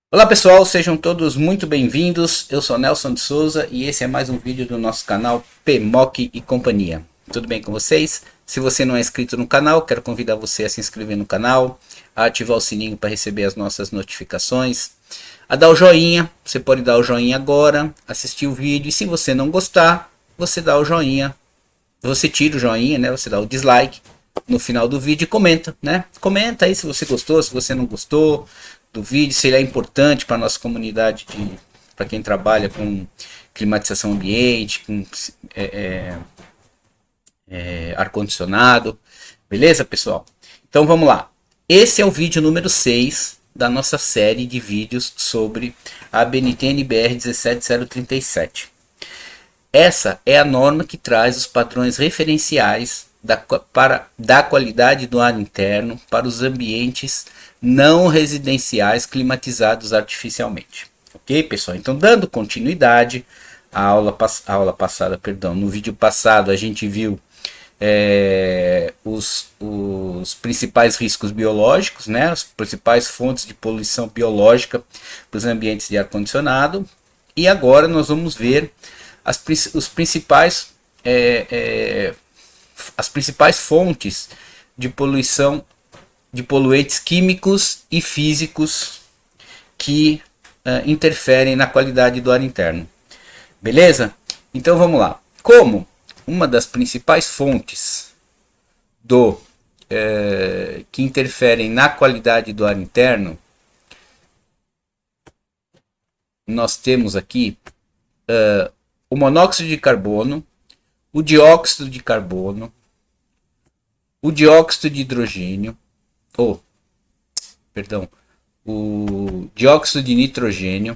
Olá pessoal, sejam todos muito bem-vindos. Eu sou Nelson de Souza e esse é mais um vídeo do nosso canal PMOC e Companhia. Tudo bem com vocês? Se você não é inscrito no canal, quero convidar você a se inscrever no canal, a ativar o sininho para receber as nossas notificações, a dar o joinha. Você pode dar o joinha agora, assistir o vídeo e se você não gostar, você dá o joinha. Você tira o joinha, né? Você dá o dislike no final do vídeo e comenta, né? Comenta aí se você gostou, se você não gostou do vídeo, se ele é importante para a nossa comunidade, para quem trabalha com climatização ambiente, com ar-condicionado. Beleza, pessoal? Então vamos lá. Esse é o vídeo número 6 da nossa série de vídeos sobre a BNT NBR 17037. Essa é a norma que traz os padrões referenciais da qualidade do ar interno para os ambientes não residenciais climatizados artificialmente. Ok, pessoal? Então, dando continuidade à aula passada, perdão, no vídeo passado a gente viu os principais riscos biológicos, né, as principais fontes de poluição biológica para os ambientes de ar-condicionado. E agora nós vamos ver os principais, as principais fontes de poluição, de poluentes químicos e físicos que interferem na qualidade do ar interno. Beleza? Então vamos lá. Como uma das principais fontes que interferem na qualidade do ar interno, nós temos aqui o monóxido de carbono, o dióxido de carbono, o dióxido de hidrogênio, o dióxido de nitrogênio,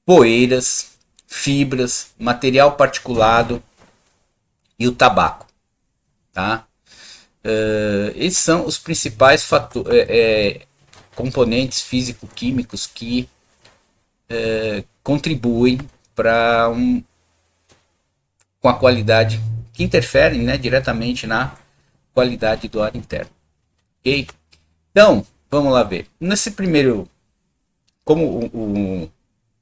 poeiras, fibras, material particulado e o tabaco, tá? Esses são os principais componentes físico-químicos que contribuem com a qualidade, que interferem, né, diretamente na qualidade do ar interno. Ok? Então, vamos lá ver. Nesse primeiro, como o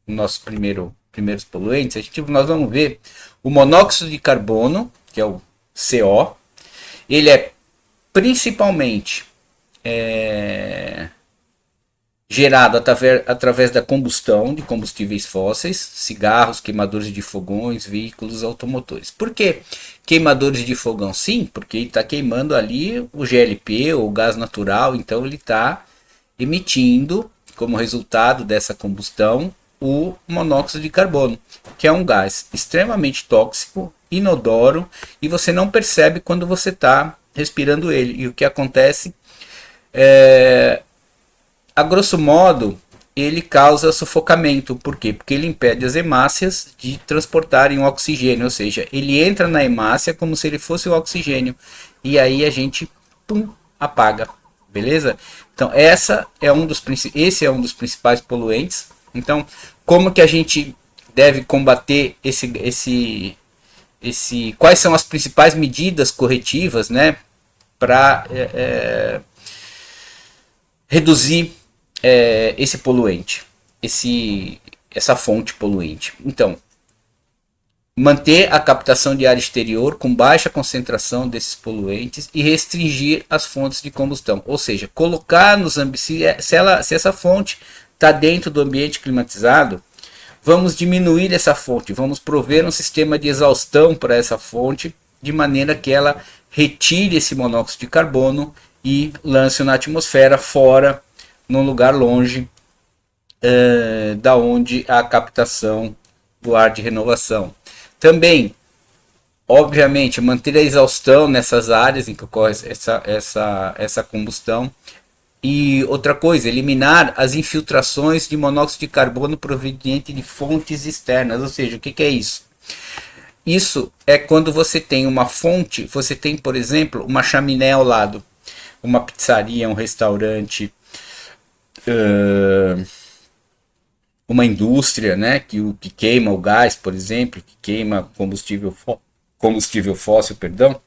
nosso primeiros poluentes, nós vamos ver o monóxido de carbono, que é o CO. Ele é principalmente gerado através da combustão de combustíveis fósseis, cigarros, queimadores de fogões, veículos automotores. Por que queimadores de fogão? Sim, porque ele está queimando ali o GLP, ou gás natural, então ele está emitindo, como resultado dessa combustão, o monóxido de carbono, que é um gás extremamente tóxico, inodoro, e você não percebe quando você está respirando ele. E o que acontece a grosso modo, ele causa sufocamento. Por quê? Porque ele impede as hemácias de transportarem o oxigênio, ou seja, ele entra na hemácia como se ele fosse o oxigênio, e aí a gente apaga, beleza? Então esse é um dos principais poluentes. Então, como que a gente deve combater quais são as principais medidas corretivas, né, para reduzir esse poluente, essa fonte poluente? Então, manter a captação de ar exterior com baixa concentração desses poluentes e restringir as fontes de combustão, ou seja, colocar se essa fonte está dentro do ambiente climatizado, vamos diminuir essa fonte, vamos prover um sistema de exaustão para essa fonte, de maneira que ela retire esse monóxido de carbono e lance na atmosfera, fora, num lugar longe da onde há a captação do ar de renovação. Também, obviamente, manter a exaustão nessas áreas em que ocorre essa combustão. E outra coisa, eliminar as infiltrações de monóxido de carbono proveniente de fontes externas. Ou seja, o que é isso? Isso é quando você tem uma fonte, você tem, por exemplo, uma chaminé ao lado, uma pizzaria, um restaurante, uma indústria, né, que queima o gás, por exemplo, que queima combustível fóssil, perdão,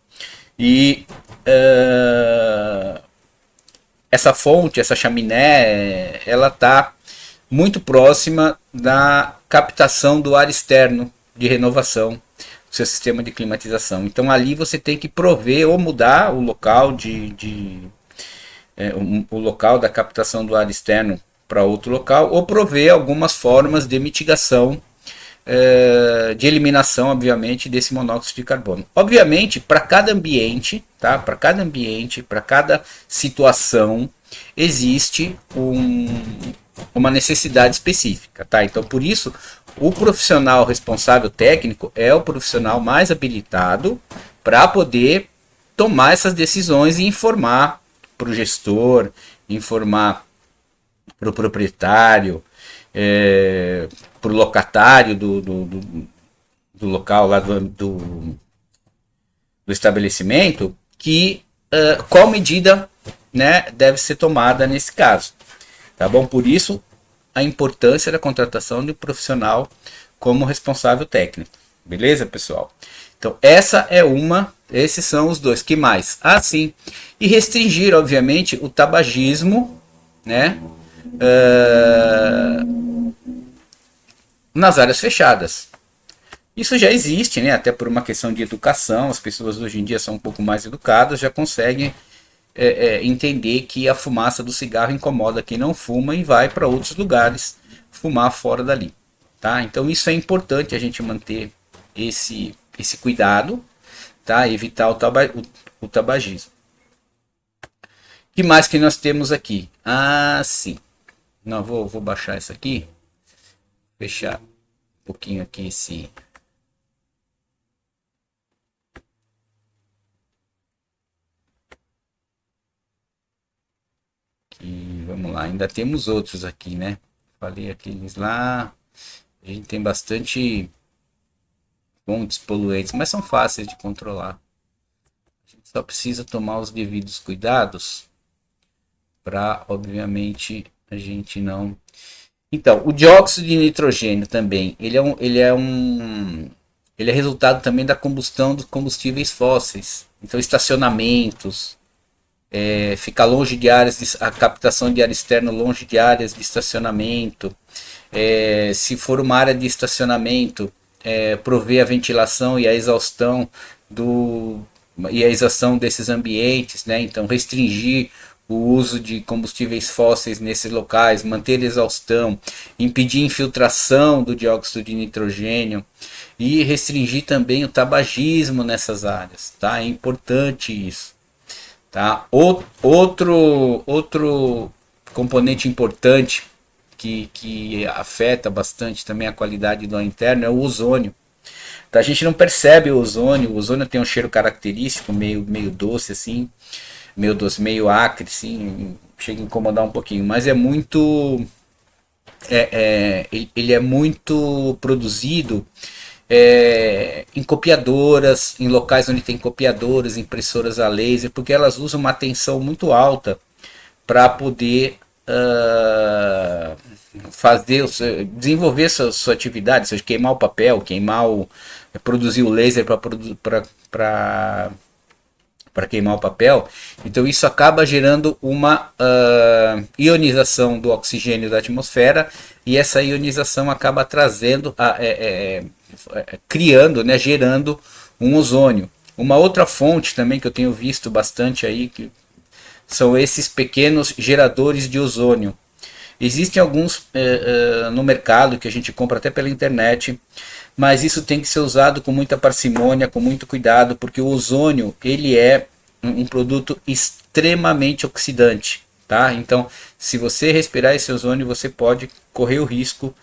e essa fonte, essa chaminé, ela está muito próxima da captação do ar externo de renovação do seu sistema de climatização. Então ali você tem que prover ou mudar o local o local da captação do ar externo para outro local, ou prover algumas formas de mitigação, de eliminação, obviamente, desse monóxido de carbono. Obviamente, para cada ambiente, tá? Para cada ambiente, para cada situação, existe uma necessidade específica, tá? Então, por isso, o profissional responsável técnico é o profissional mais habilitado para poder tomar essas decisões e informar para o gestor, informar para o proprietário, para o locatário do local lá do estabelecimento, que qual medida, né, deve ser tomada nesse caso. Tá bom? Por isso, a importância da contratação de um profissional como responsável técnico. Beleza, pessoal? Então, esses são os dois. Que mais? Ah, sim. E restringir, obviamente, o tabagismo, né? Nas áreas fechadas. Isso já existe, né? Até por uma questão de educação, as pessoas hoje em dia são um pouco mais educadas, já conseguem entender que a fumaça do cigarro incomoda quem não fuma e vai para outros lugares fumar fora dali. Tá? Então isso é importante a gente manter esse cuidado, tá? Evitar o tabagismo. O que mais que nós temos aqui? Ah, sim. Não, vou baixar isso aqui. Fechar um pouquinho aqui esse... E vamos lá, ainda temos outros aqui, né? Falei aqueles lá. A gente tem bastante fontes poluentes, mas são fáceis de controlar. A gente só precisa tomar os devidos cuidados para, obviamente, a gente não... Então, o dióxido de nitrogênio também, ele é resultado também da combustão dos combustíveis fósseis. Então, estacionamentos, ficar longe de áreas, a captação de ar externo longe de áreas de estacionamento. Se for uma área de estacionamento, prover a ventilação e a exaustão desses ambientes, né? Então restringir o uso de combustíveis fósseis nesses locais, manter a exaustão, impedir infiltração do dióxido de nitrogênio e restringir também o tabagismo nessas áreas, tá? É importante isso. Tá? Outro componente importante que afeta bastante também a qualidade do ar interno é o ozônio. Tá? A gente não percebe o ozônio tem um cheiro característico, meio doce assim, meio doce, meio acre, assim, chega a incomodar um pouquinho, mas é muito... ele é muito produzido em copiadoras, em locais onde tem copiadoras, impressoras a laser, porque elas usam uma tensão muito alta para poder desenvolver sua atividade, seja queimar o papel, produzir o laser para queimar o papel. Então isso acaba gerando uma ionização do oxigênio da atmosfera, e essa ionização acaba trazendo criando, né, gerando um ozônio. Uma outra fonte também que eu tenho visto bastante aí, que são esses pequenos geradores de ozônio. Existem alguns no mercado que a gente compra até pela internet, mas isso tem que ser usado com muita parcimônia, com muito cuidado, porque o ozônio ele é um produto extremamente oxidante, tá? Então, se você respirar esse ozônio, você pode correr o risco,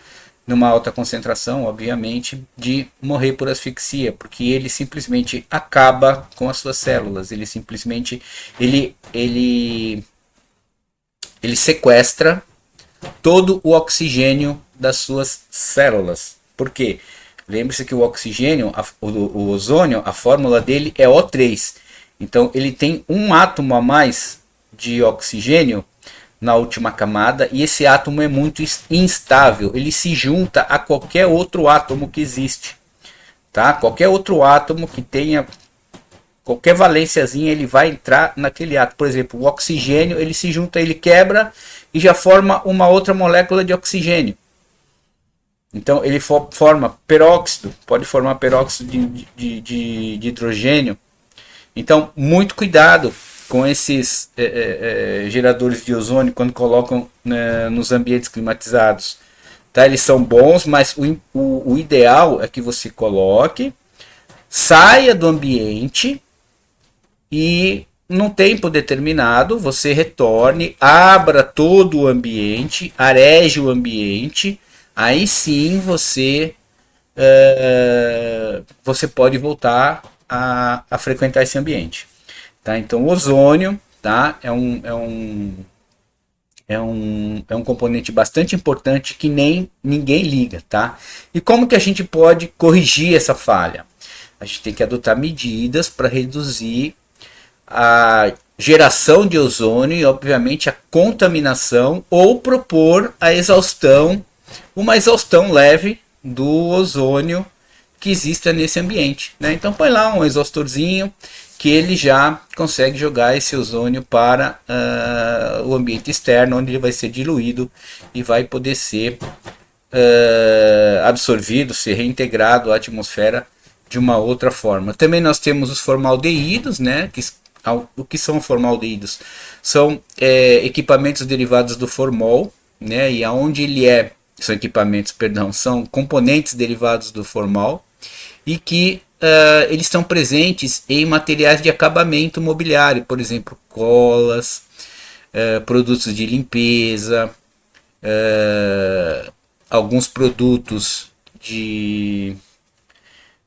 numa alta concentração, obviamente, de morrer por asfixia, porque ele simplesmente acaba com as suas células, ele simplesmente ele sequestra todo o oxigênio das suas células. Por quê? Lembre-se que o oxigênio, o ozônio, a fórmula dele é O3. Então ele tem um átomo a mais de oxigênio na última camada, e esse átomo é muito instável, ele se junta a qualquer outro átomo que existe, tá? Qualquer outro átomo que tenha qualquer valênciazinha ele vai entrar naquele ato. Por exemplo, o oxigênio, ele se junta, ele quebra e já forma uma outra molécula de oxigênio. Então ele forma peróxido, pode formar peróxido de hidrogênio. Então muito cuidado com esses geradores de ozônio quando colocam nos ambientes climatizados. Tá? Eles são bons, mas o ideal é que você coloque, saia do ambiente e num tempo determinado você retorne, abra todo o ambiente, areje o ambiente, aí sim você pode voltar a frequentar esse ambiente. Tá? Então o ozônio, tá? é um componente bastante importante que nem ninguém liga. Tá? E como que a gente pode corrigir essa falha? A gente tem que adotar medidas para reduzir a geração de ozônio e, obviamente, a contaminação, ou propor a exaustão, uma exaustão leve do ozônio que exista nesse ambiente. Né? Então põe lá um exaustorzinho que ele já consegue jogar esse ozônio para o ambiente externo, onde ele vai ser diluído e vai poder ser absorvido, ser reintegrado à atmosfera de uma outra forma. Também nós temos os formaldeídos, né? O que são formaldeídos? São equipamentos derivados do formol, né? E aonde ele são equipamentos, perdão, são componentes derivados do formol e que eles estão presentes em materiais de acabamento mobiliário, por exemplo, colas, produtos de limpeza, alguns produtos de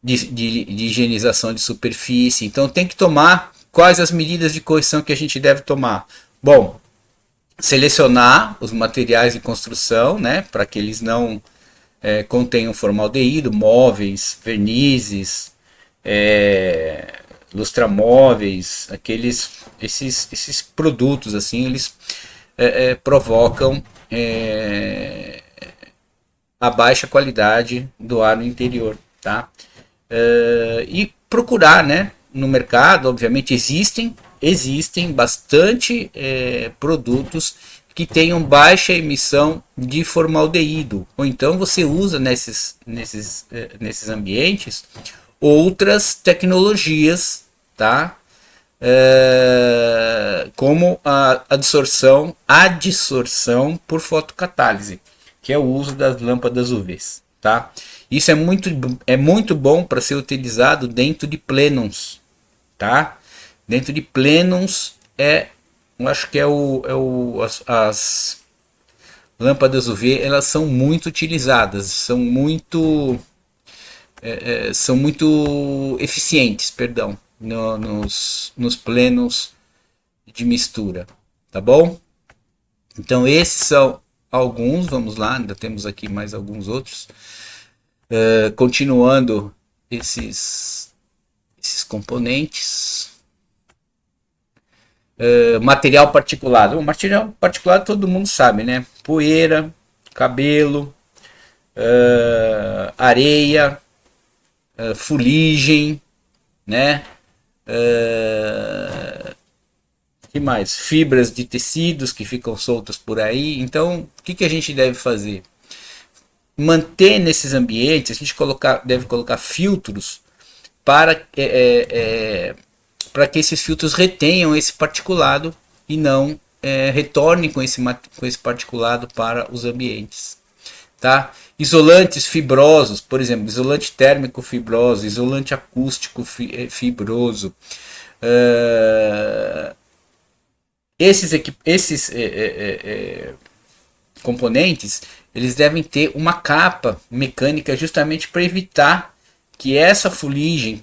higienização de superfície. Então tem que tomar quais as medidas de correção que a gente deve tomar. Bom, selecionar os materiais de construção, né, para que eles não contenham formaldeído, móveis, vernizes, lustramóveis, esses produtos assim, eles provocam a baixa qualidade do ar no interior, tá? E procurar, né, no mercado, obviamente existem bastante produtos que tenham baixa emissão de formaldeído, ou então você usa nesses ambientes outras tecnologias, tá? Como a adsorção por fotocatálise, que é o uso das lâmpadas UVs, tá? Isso é muito bom para ser utilizado dentro de plenums, tá? Dentro de plenums eu acho que as lâmpadas UV, elas são muito utilizadas, são muito eficientes, perdão, nos plenos de mistura, tá bom? Então esses são alguns, vamos lá, ainda temos aqui mais alguns outros. Continuando esses componentes. Material particulado. O material particulado todo mundo sabe, né? Poeira, cabelo, areia, fuligem, né? Que mais? Fibras de tecidos que ficam soltas por aí. Então, o que a gente deve fazer? Manter nesses ambientes, a gente deve colocar filtros para que esses filtros retenham esse particulado e não retornem com esse particulado para os ambientes. Tá? Isolantes fibrosos, por exemplo, isolante térmico fibroso, isolante acústico fibroso. Esses componentes, eles devem ter uma capa mecânica justamente para evitar que essa fuligem,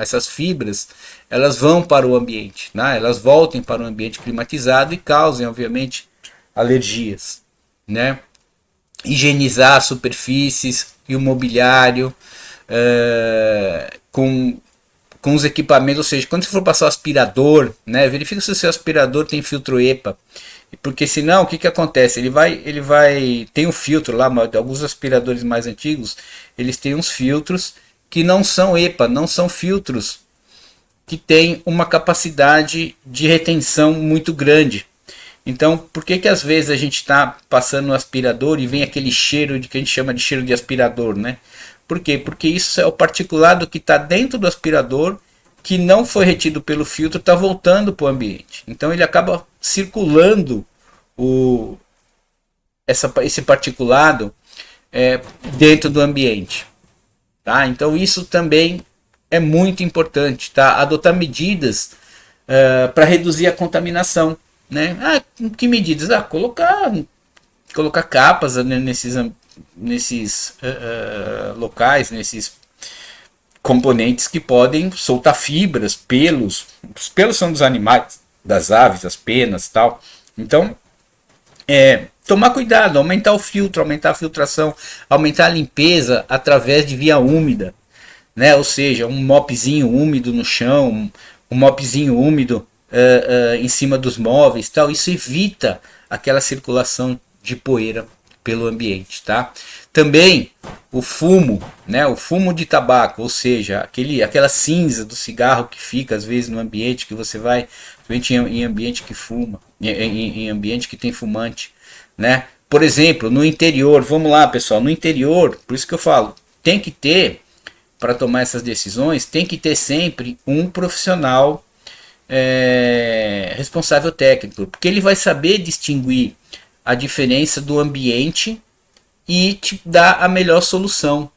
essas fibras, elas vão para o ambiente, né? Elas voltem para o ambiente climatizado e causem, obviamente, alergias, né? Higienizar as superfícies e o mobiliário com os equipamentos, ou seja, quando você for passar o aspirador, né? Verifica se o seu aspirador tem filtro EPA. Porque senão, o que acontece? Ele vai tem um filtro lá, alguns aspiradores mais antigos, eles têm uns filtros que não são EPA, não são filtros que têm uma capacidade de retenção muito grande. Então, por que às vezes a gente está passando no aspirador e vem aquele cheiro de que a gente chama de cheiro de aspirador, né? Por quê? Porque isso é o particulado que está dentro do aspirador, que não foi retido pelo filtro, está voltando para o ambiente. Então ele acaba circulando esse particulado dentro do ambiente. Tá? Então isso também é muito importante, tá? Adotar medidas para reduzir a contaminação. Né? Que medidas? Colocar capas, né, nesses locais, nesses componentes que podem soltar fibras, pelos. Os pelos são dos animais, das aves, as penas, tal. Então, tomar cuidado, aumentar o filtro, aumentar a filtração, aumentar a limpeza através de via úmida, né? Ou seja, um mopzinho úmido no chão, um mopzinho úmido em cima dos móveis, tal. Isso evita aquela circulação de poeira pelo ambiente, tá? Também o fumo, né? O fumo de tabaco, ou seja, aquela cinza do cigarro que fica às vezes no ambiente que você vai, em ambiente que fuma, em ambiente que tem fumante, né? Por exemplo, no interior, vamos lá, pessoal, no interior, por isso que eu falo, tem que ter, para tomar essas decisões, tem que ter sempre um profissional responsável técnico, porque ele vai saber distinguir a diferença do ambiente e te dar a melhor solução.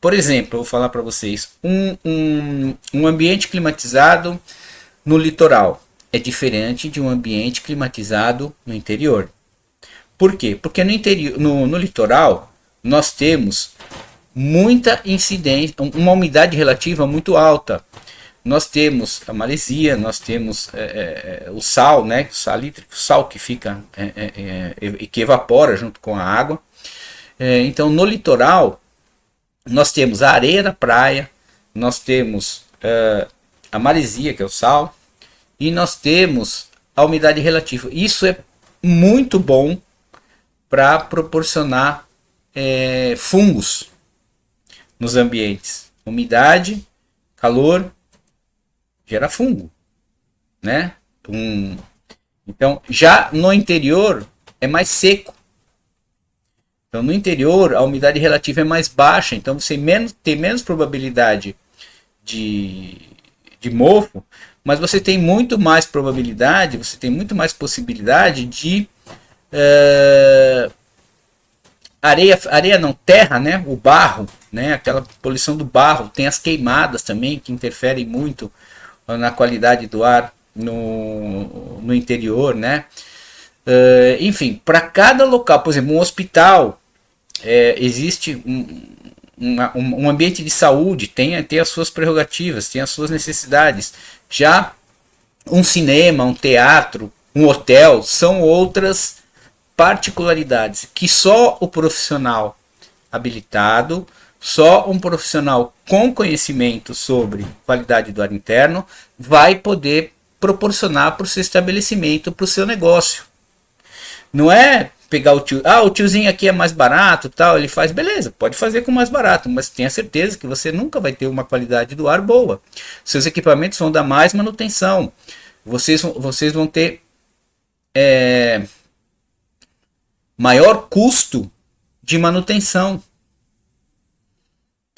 Por exemplo, eu vou falar para vocês, um ambiente climatizado no litoral é diferente de um ambiente climatizado no interior. Por quê? Porque no litoral nós temos muita incidência, uma umidade relativa muito alta. Nós temos a maresia, nós temos o sal, né? O sal que fica e que evapora junto com a água. Então, no litoral, nós temos a areia da praia, nós temos a maresia, que é o sal, e nós temos a umidade relativa. Isso é muito bom para proporcionar fungos nos ambientes. Umidade, calor, gera fungo, né? Então, já no interior é mais seco. Então, no interior a umidade relativa é mais baixa, então você tem menos probabilidade de mofo, mas você tem muito mais probabilidade, você tem muito mais possibilidade de areia não, terra, né? O barro, né? Aquela poluição do barro, tem as queimadas também que interferem muito na qualidade do ar no interior, né? Enfim, para cada local, por exemplo, um hospital, existe um ambiente de saúde, tem as suas prerrogativas, tem as suas necessidades. Já um cinema, um teatro, um hotel, são outras particularidades que só o profissional habilitado, só um profissional com conhecimento sobre qualidade do ar interno vai poder proporcionar para o seu estabelecimento, para o seu negócio. Não é pegar o tiozinho aqui é mais barato, tal, ele faz, beleza, pode fazer com mais barato, mas tenha certeza que você nunca vai ter uma qualidade do ar boa. Seus equipamentos vão dar mais manutenção. Vocês vão ter maior custo de manutenção.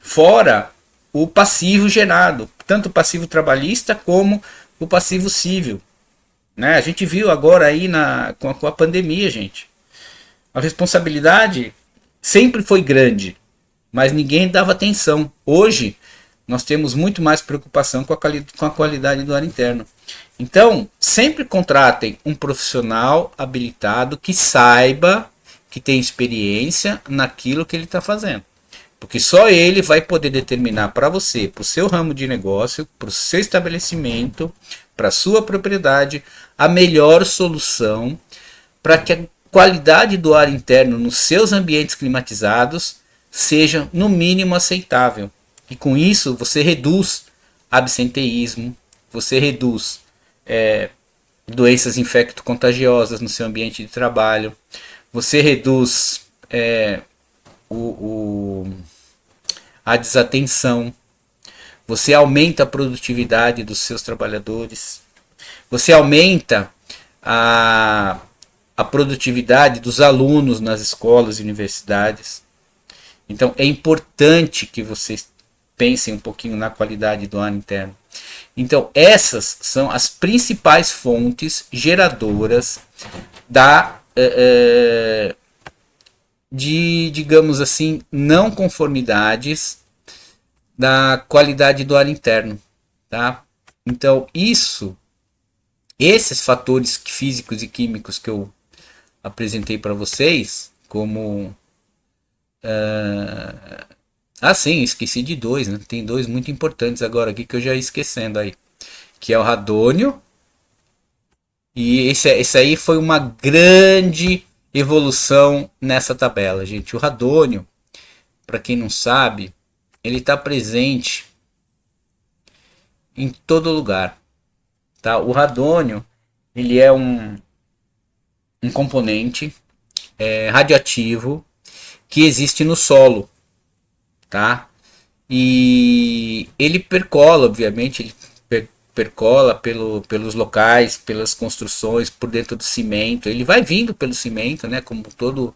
Fora o passivo gerado, tanto o passivo trabalhista como o passivo civil. Né? A gente viu agora aí com a pandemia, gente. A responsabilidade sempre foi grande, mas ninguém dava atenção. Hoje, nós temos muito mais preocupação com a qualidade do ar interno. Então, sempre contratem um profissional habilitado que saiba, que tem experiência naquilo que ele está fazendo. Porque só ele vai poder determinar para você, para o seu ramo de negócio, para o seu estabelecimento, para a sua propriedade, a melhor solução para que a qualidade do ar interno nos seus ambientes climatizados seja no mínimo aceitável. E com isso você reduz absenteísmo, você reduz doenças infecto-contagiosas no seu ambiente de trabalho, você reduz a desatenção, você aumenta a produtividade dos seus trabalhadores, você aumenta a produtividade dos alunos nas escolas e universidades. Então é importante que vocês pensem um pouquinho na qualidade do ar interno. Então essas são as principais fontes geradoras de, digamos assim, não conformidades da qualidade do ar interno, tá? Então esses fatores físicos e químicos que eu apresentei para vocês, como sim, esqueci de dois, né? Tem dois muito importantes agora aqui que eu já ia esquecendo aí, que é o radônio, e esse aí foi uma grande evolução nessa tabela, gente. O radônio, para quem não sabe, ele está presente em todo lugar, tá? O radônio, ele é um componente radioativo que existe no solo, tá? E ele percola, obviamente, ele percola pelos locais, pelas construções, por dentro do cimento. Ele vai vindo pelo cimento, né? Como todo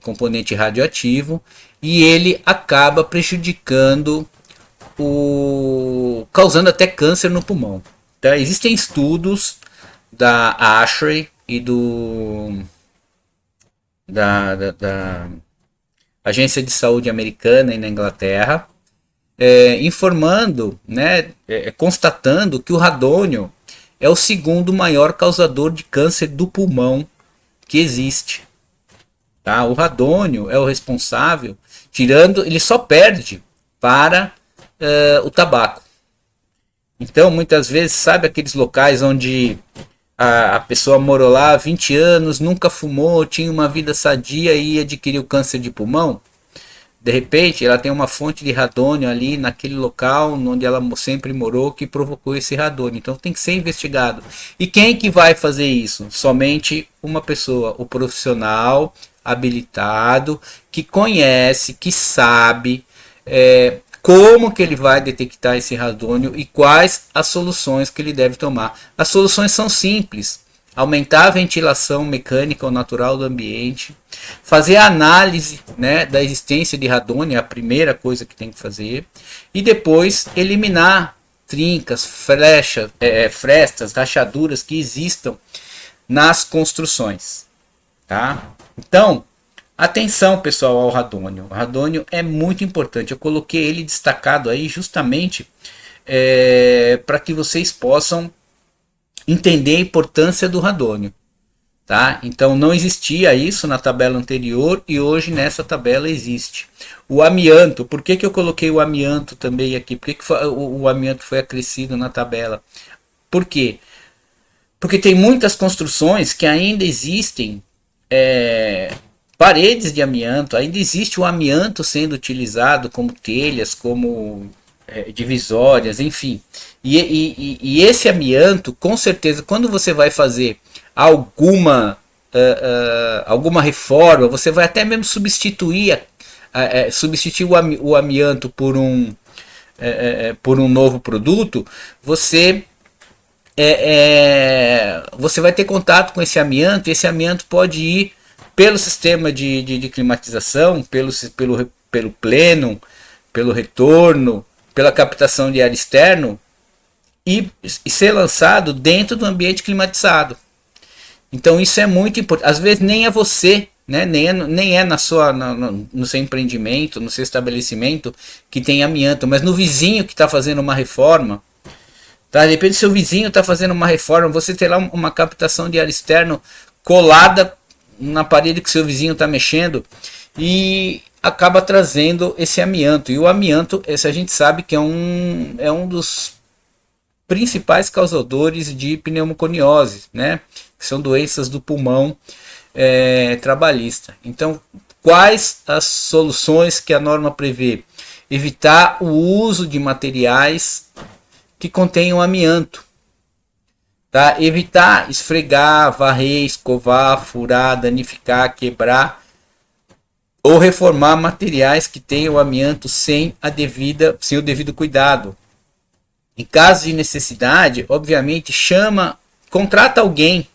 componente radioativo, e ele acaba prejudicando causando até câncer no pulmão. Tá? Existem estudos da ASHRAE e da Agência de Saúde Americana e na Inglaterra, informando, né, constatando que o radônio é o segundo maior causador de câncer do pulmão que existe. Tá? O radônio é o responsável, ele só perde para o tabaco. Então, muitas vezes, sabe aqueles locais onde a pessoa morou lá há 20 anos, nunca fumou, tinha uma vida sadia e adquiriu câncer de pulmão? De repente, ela tem uma fonte de radônio ali naquele local onde ela sempre morou que provocou esse radônio. Então, tem que ser investigado. E quem que vai fazer isso? Somente uma pessoa, o profissional habilitado, que conhece, que sabe como que ele vai detectar esse radônio e quais as soluções que ele deve tomar. As soluções são simples: aumentar a ventilação mecânica ou natural do ambiente, fazer a análise, né, da existência de radônio, é a primeira coisa que tem que fazer, e depois eliminar trincas, frestas, rachaduras que existam nas construções. Tá? Então, atenção, pessoal, ao radônio. O radônio é muito importante. Eu coloquei ele destacado aí justamente para que vocês possam entender a importância do radônio. Tá? Então não existia isso na tabela anterior e hoje nessa tabela existe. O amianto, por que eu coloquei o amianto também aqui? Por que o amianto foi acrescido na tabela? Por quê? Porque tem muitas construções que ainda existem paredes de amianto, ainda existe o amianto sendo utilizado como telhas, como divisórias, enfim. E esse amianto, com certeza, quando você vai fazer alguma reforma, você vai até mesmo substituir o amianto por um novo produto, você vai ter contato com esse amianto, e esse amianto pode ir pelo sistema de climatização, pelo plenum, pelo retorno, pela captação de ar externo e ser lançado dentro do ambiente climatizado. Então isso é muito importante. Às vezes nem é você, né? nem é no seu empreendimento, no seu estabelecimento que tem amianto, mas no vizinho que está fazendo uma reforma. Tá? De repente seu vizinho está fazendo uma reforma, você terá uma captação de ar externo colada na parede que seu vizinho está mexendo e acaba trazendo esse amianto. E o amianto, a gente sabe que é um dos principais causadores de pneumoconiose, né? Que são doenças do pulmão trabalhista. Então, quais as soluções que a norma prevê? Evitar o uso de materiais que contenham amianto. Tá? Evitar esfregar, varrer, escovar, furar, danificar, quebrar ou reformar materiais que tenham amianto sem o devido cuidado. Em caso de necessidade, obviamente, contrata alguém,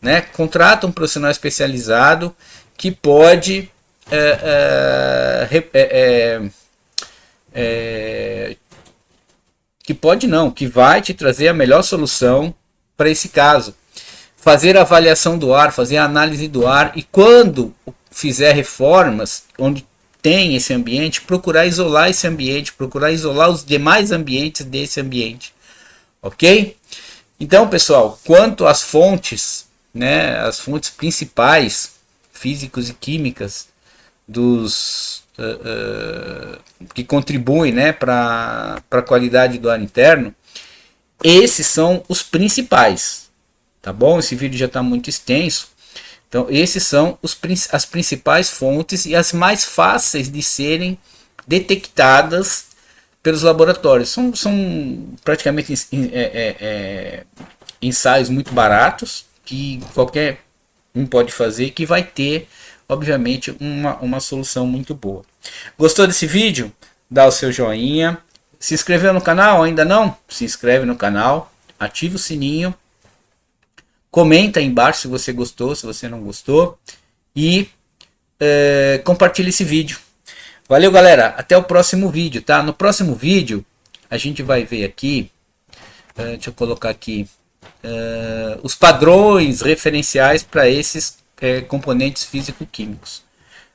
né? Contrata um profissional especializado que pode que vai te trazer a melhor solução para esse caso. Fazer a avaliação do ar, fazer a análise do ar, e quando fizer reformas onde tem esse ambiente, procurar isolar esse ambiente, procurar isolar os demais ambientes desse ambiente, ok? Então, pessoal, quanto às fontes, né, as fontes principais, físicos e químicas, que contribuem, né, para a qualidade do ar interno, esses são os principais, tá bom? Esse vídeo já está muito extenso. Então, esses são as principais fontes e as mais fáceis de serem detectadas pelos laboratórios. São praticamente ensaios muito baratos que qualquer um pode fazer, que vai ter, obviamente, uma solução muito boa. Gostou desse vídeo? Dá o seu joinha. Se inscreveu no canal? Ainda não? Se inscreve no canal, ativa o sininho. Comenta aí embaixo se você gostou, se você não gostou. E compartilha esse vídeo. Valeu, galera. Até o próximo vídeo, tá? No próximo vídeo, a gente vai ver aqui. Deixa eu colocar aqui. Os padrões referenciais para esses componentes físico-químicos.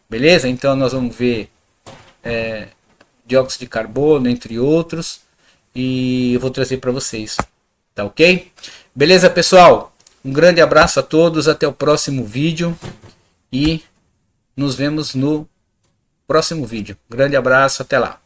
Beleza? Então, nós vamos ver dióxido de carbono, entre outros. E eu vou trazer para vocês. Tá ok? Beleza, pessoal? Um grande abraço a todos, até o próximo vídeo e nos vemos no próximo vídeo. Grande abraço, até lá.